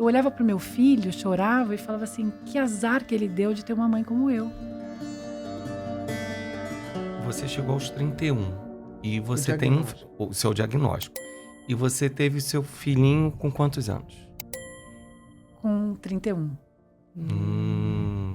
eu olhava pro meu filho, chorava e falava assim, que azar que ele deu de ter uma mãe como eu. Você chegou aos 31 e você tem diagnóstico. o seu diagnóstico. E você teve seu filhinho com quantos anos? Com 31.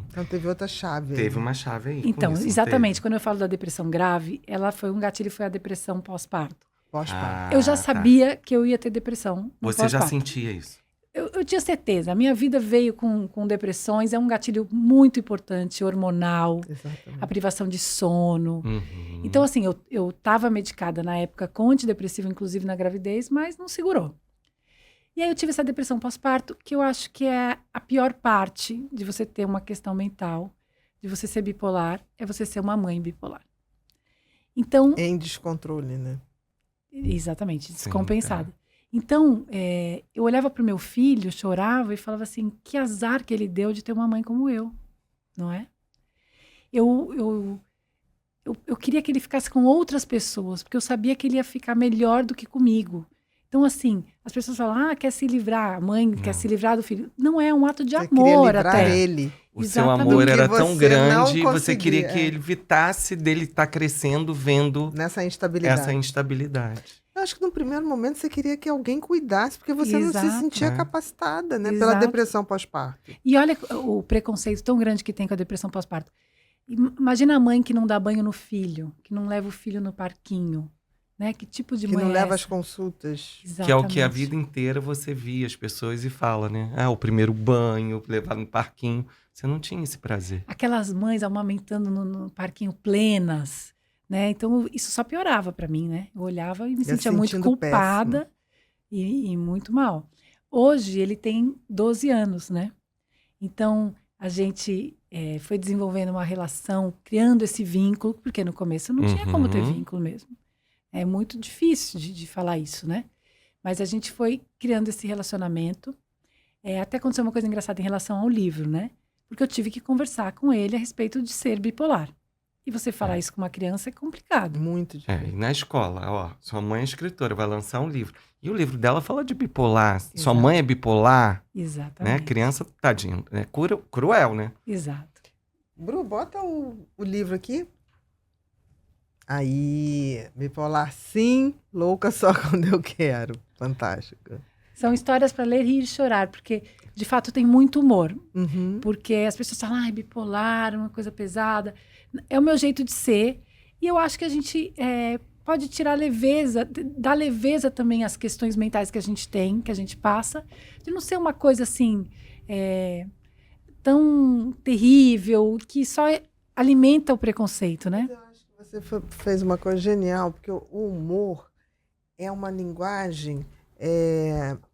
Então teve outra chave aí. Teve uma chave aí. Então, com isso, não exatamente, teve? quando eu falo da depressão grave, ela foi um gatilho, foi a depressão pós-parto. Pós-parto. Eu já tá. sabia que eu ia ter depressão no Você já pós-parto. sentia isso? Eu tinha certeza. A minha vida veio com depressões. É um gatilho muito importante, hormonal, Exatamente. a privação de sono. Uhum. Então, assim, eu estava medicada na época com antidepressivo, inclusive na gravidez, mas não segurou. E aí eu tive essa depressão pós-parto, que eu acho que é a pior parte de você ter uma questão mental, de você ser bipolar, é você ser uma mãe bipolar. Então, Em descontrole, né? exatamente, Sim, descompensada. Então, eu olhava para o meu filho, chorava e falava assim, que azar que ele deu de ter uma mãe como eu, não é? Eu queria que ele ficasse com outras pessoas, porque eu sabia que ele ia ficar melhor do que comigo. Então, assim, as pessoas falam, quer se livrar, a mãe quer se livrar do filho. Não é um ato de Você queria amor livrar até. ele. O seu Exatamente. amor Do que era tão você grande, não você queria conseguia, que ele evitasse dele estar crescendo, vendo Nessa instabilidade. essa instabilidade. Eu acho que no primeiro momento você queria que alguém cuidasse, porque você não se Exato. sentia É. capacitada, né? Pela Exato. depressão pós-parto. E olha o preconceito tão grande que tem com a depressão pós-parto. Imagina a mãe que não dá banho no filho, que não leva o filho no parquinho, né? Que tipo de Que mãe não é leva essa? as consultas. Que é o que a Exatamente. vida inteira você via as pessoas e fala, né? O primeiro banho, levar no parquinho. Você não tinha esse prazer. Aquelas mães amamentando no parquinho plenas, né? Então isso só piorava para mim, né? Eu olhava e me Ia sentia muito sentindo culpada e muito mal. Hoje ele tem 12 anos, né? Então a gente foi desenvolvendo uma relação, criando esse vínculo, porque no começo não tinha como ter Uhum. vínculo mesmo. É muito difícil de falar isso, né? Mas a gente foi criando esse relacionamento. Até aconteceu uma coisa engraçada em relação ao livro, né? Porque eu tive que conversar com ele a respeito de ser bipolar. E você falar isso com uma criança é complicado. Muito E difícil. na escola, ó, sua mãe é escritora, vai lançar um livro. E o livro dela fala de bipolar. Sua Exato. mãe é bipolar, né? Exatamente. Criança, tadinho, é cruel, né? Exato. Bru, bota o livro aqui. Aí, bipolar sim, louca só quando eu quero. Fantástico. São histórias para ler, rir e chorar, porque de fato tem muito humor. Uhum. Porque as pessoas falam, bipolar, uma coisa pesada. É o meu jeito de ser. E eu acho que a gente pode tirar leveza, dar leveza também às questões mentais que a gente tem, que a gente passa, de não ser uma coisa assim, tão terrível, que só alimenta o preconceito, né? Eu acho que você fez uma coisa genial, porque o humor é uma linguagem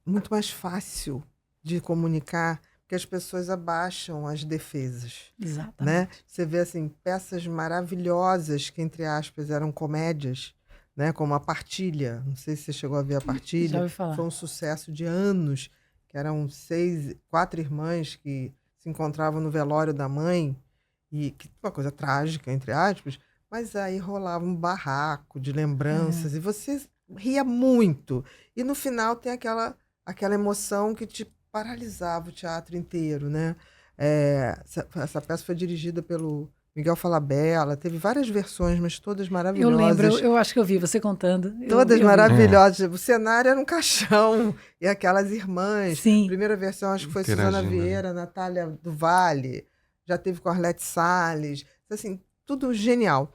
muito mais fácil de comunicar, porque as pessoas abaixam as defesas. Exatamente. Né? Você vê assim, peças maravilhosas que, entre aspas, eram comédias, né? Como A Partilha. Não sei se você chegou a ver A Partilha. Já ouvi falar. Foi um sucesso de anos, que eram 4 irmãs que se encontravam no velório da mãe, e que uma coisa trágica, entre aspas, mas aí rolava um barraco de lembranças, e você ria muito. E no final tem aquela emoção que te paralisava o teatro inteiro, né? Essa peça foi dirigida pelo Miguel Falabella, teve várias versões, mas todas Eu maravilhosas. lembro, eu acho que eu vi você contando. Todas eu vi. maravilhosas. O cenário era um caixão, e aquelas irmãs. Sim. Primeira versão, acho que foi Interagindo, Suzana Vieira, Natália do Vale, já teve com Arlete Salles, assim, tudo genial.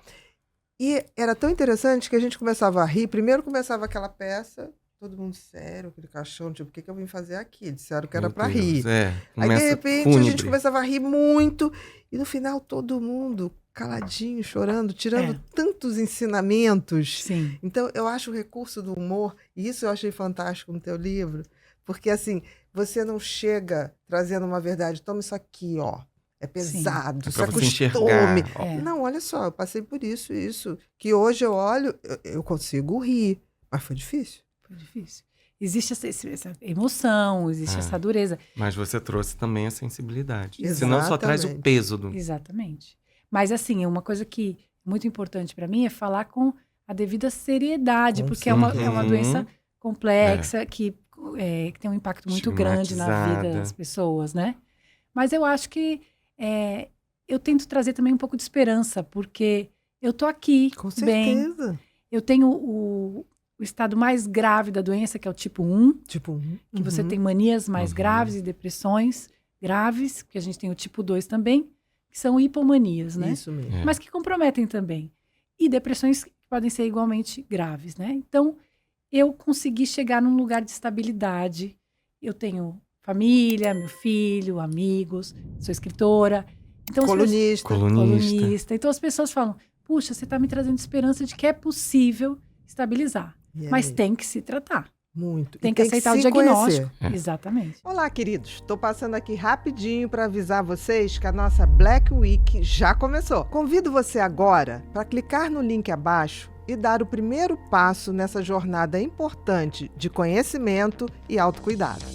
E era tão interessante que a gente começava a rir. Primeiro começava aquela peça, todo mundo sério, aquele caixão, tipo, o que eu vim fazer aqui? Disseram que era Meu para Deus, rir. Aí, de começa repente, a fúnebre. gente começava a rir muito, e no final todo mundo caladinho, chorando, tirando tantos ensinamentos. Sim. Então, eu acho o recurso do humor, e isso eu achei fantástico no teu livro, porque, assim, você não chega trazendo uma verdade, toma isso aqui, ó, é pesado, É se pra você acostume. enxergar. É. Não, olha só, eu passei por isso, que hoje eu olho, eu consigo rir, mas foi difícil. Foi difícil. Existe essa emoção, existe essa dureza. Mas você trouxe também a sensibilidade. Exatamente. Senão só traz o peso do... Exatamente. Mas, assim, uma coisa que é muito importante para mim é falar com a devida seriedade, porque é uma doença complexa, que que tem um impacto muito grande na vida Estigmatizada. das pessoas, né? Mas eu acho que eu tento trazer também um pouco de esperança, porque eu tô aqui, Com bem. certeza. Eu tenho o estado mais grave da doença, que é o tipo 1, Tipo, que você tem manias mais Uhum. graves e depressões graves, que a gente tem o tipo 2 também, que são hipomanias, né? Isso mesmo. É. Mas que comprometem também. E depressões que podem ser igualmente graves, né? Então, eu consegui chegar num lugar de estabilidade. Eu tenho família, meu filho, amigos, sou escritora. Então, Colunista. colunista. Então, as pessoas falam, puxa, você está me trazendo esperança de que é possível estabilizar. E é Mas mesmo. tem que se tratar. Muito. Tem E que aceitar o se diagnóstico. conhecer. É. Exatamente. Olá, queridos. Estou passando aqui rapidinho para avisar vocês que a nossa Black Week já começou. Convido você agora para clicar no link abaixo e dar o primeiro passo nessa jornada importante de conhecimento e autocuidado.